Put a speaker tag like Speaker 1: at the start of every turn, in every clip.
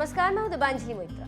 Speaker 1: नमस्कार, मैं हूं दिबांजलि मोइत्रा।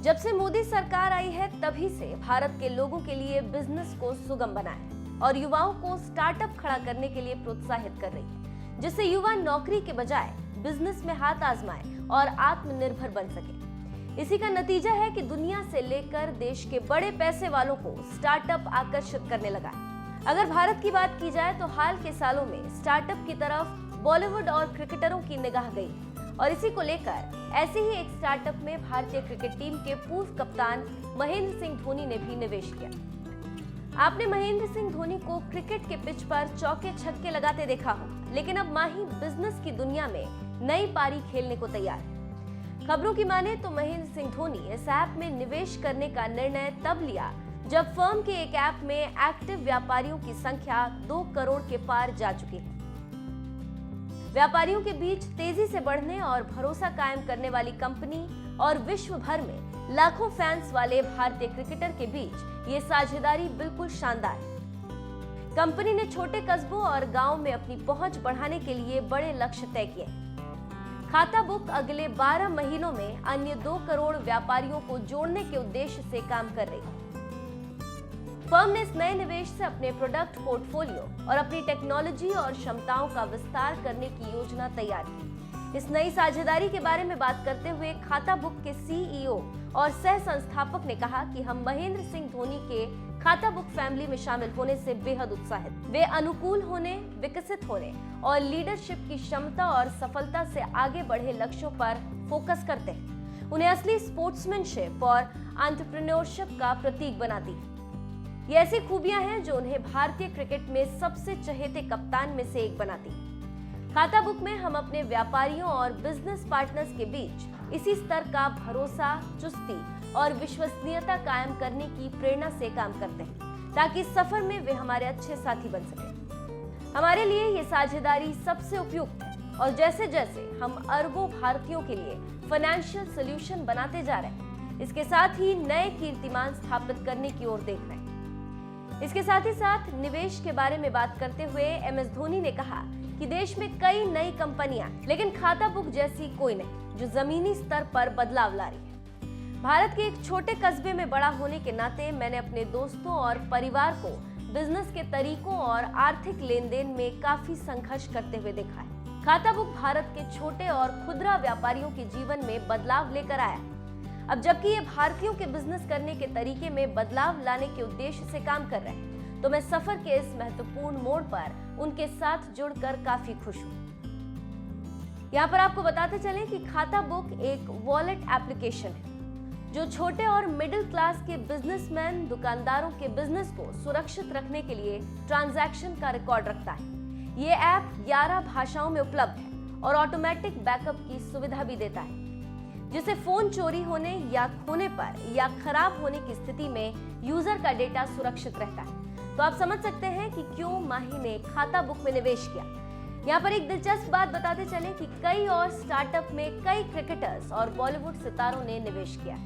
Speaker 1: जब से मोदी सरकार आई है तभी से भारत के लोगों के लिए बिजनेस को सुगम बना है और युवाओं को स्टार्टअप खड़ा करने के लिए प्रोत्साहित कर रही है, जिससे युवा नौकरी के बजाय बिजनेस में हाथ आजमाए और आत्मनिर्भर बन सके। इसी का नतीजा है कि दुनिया से लेकर देश के बड़े पैसे वालों को स्टार्टअप आकर्षित करने लगा है। अगर भारत की बात की जाए तो हाल के सालों में स्टार्टअप की तरफ बॉलीवुड और क्रिकेटरों की निगाह गई और इसी को लेकर ऐसे ही एक स्टार्टअप में भारतीय क्रिकेट टीम के पूर्व कप्तान महेंद्र सिंह धोनी ने भी निवेश किया। आपने महेंद्र सिंह धोनी को क्रिकेट के पिच पर चौके छक्के लगाते देखा हो, लेकिन अब माही बिजनेस की दुनिया में नई पारी खेलने को तैयार है। खबरों की माने तो महेंद्र सिंह धोनी इस ऐप में निवेश करने का निर्णय तब लिया जब फर्म के एक ऐप में एक्टिव व्यापारियों की संख्या 2 करोड़ के पार जा चुकी है। व्यापारियों के बीच तेजी से बढ़ने और भरोसा कायम करने वाली कंपनी और विश्व भर में लाखों फैंस वाले भारतीय क्रिकेटर के बीच ये साझेदारी बिल्कुल शानदार है। कंपनी ने छोटे कस्बों और गांवों में अपनी पहुंच बढ़ाने के लिए बड़े लक्ष्य तय किए। खाता बुक अगले 12 महीनों में अन्य 2 करोड़ व्यापारियों को जोड़ने के उद्देश्य से काम कर रही है। फर्म ने इस नए निवेश से अपने प्रोडक्ट पोर्टफोलियो और अपनी टेक्नोलॉजी और क्षमताओं का विस्तार करने की योजना तैयार की। इस नई साझेदारी के बारे में बात करते हुए खाता बुक के सीईओ और सह संस्थापक ने कहा कि हम महेंद्र सिंह धोनी के खाता बुक फैमिली में शामिल होने से बेहद उत्साहित। वे अनुकूल होने, विकसित होने और लीडरशिप की क्षमता और सफलता से आगे बढ़े लक्ष्यों पर फोकस करते हैं। उन्हें असली स्पोर्ट्समैनशिप और एंटरप्रेन्योरशिप का प्रतीक बनाती है। ये ऐसी खूबियां हैं जो उन्हें भारतीय क्रिकेट में सबसे चहेते कप्तान में से एक बनाती है। खाता बुक में हम अपने व्यापारियों और बिजनेस पार्टनर्स के बीच इसी स्तर का भरोसा, चुस्ती और विश्वसनीयता कायम करने की प्रेरणा से काम करते हैं ताकि इस सफर में वे हमारे अच्छे साथी बन सकें। हमारे लिए ये साझेदारी सबसे उपयुक्त है और जैसे जैसे हम अरबों भारतीयों के लिए फाइनेंशियल सोल्यूशन बनाते जा रहे हैं, इसके साथ ही नए कीर्तिमान स्थापित करने की ओर देख रहे हैं। इसके साथ ही साथ निवेश के बारे में बात करते हुए एमएस धोनी ने कहा कि देश में कई नई कंपनियां, लेकिन खाता बुक जैसी कोई नहीं जो जमीनी स्तर पर बदलाव ला रही है। भारत के एक छोटे कस्बे में बड़ा होने के नाते मैंने अपने दोस्तों और परिवार को बिजनेस के तरीकों और आर्थिक लेन देन में काफी संघर्ष करते हुए देखा है। खाता बुक भारत के छोटे और खुदरा व्यापारियों के जीवन में बदलाव लेकर आया है। अब जबकि ये भारतीयों के बिजनेस करने के तरीके में बदलाव लाने के उद्देश्य से काम कर रहे हैं, तो मैं सफर के इस महत्वपूर्ण मोड़ पर उनके साथ जुड़कर काफी खुश हूँ। यहाँ पर आपको बताते चलें कि खाता बुक एक वॉलेट एप्लीकेशन है जो छोटे और मिडिल क्लास के बिजनेसमैन, दुकानदारों के बिजनेस को सुरक्षित रखने के लिए ट्रांजैक्शन का रिकॉर्ड रखता है। ये ऐप 11 भाषाओं में उपलब्ध है और ऑटोमेटिक बैकअप की सुविधा भी देता है, जिससे फोन चोरी होने या खोने पर या खराब होने की स्थिति में यूजर का डेटा सुरक्षित रहता है। तो आप समझ सकते हैं कि क्यों माही ने खाता बुक में निवेश किया। यहाँ पर एक दिलचस्प बात बताते चले कि कई और स्टार्टअप में कई क्रिकेटर्स और बॉलीवुड सितारों ने निवेश किया।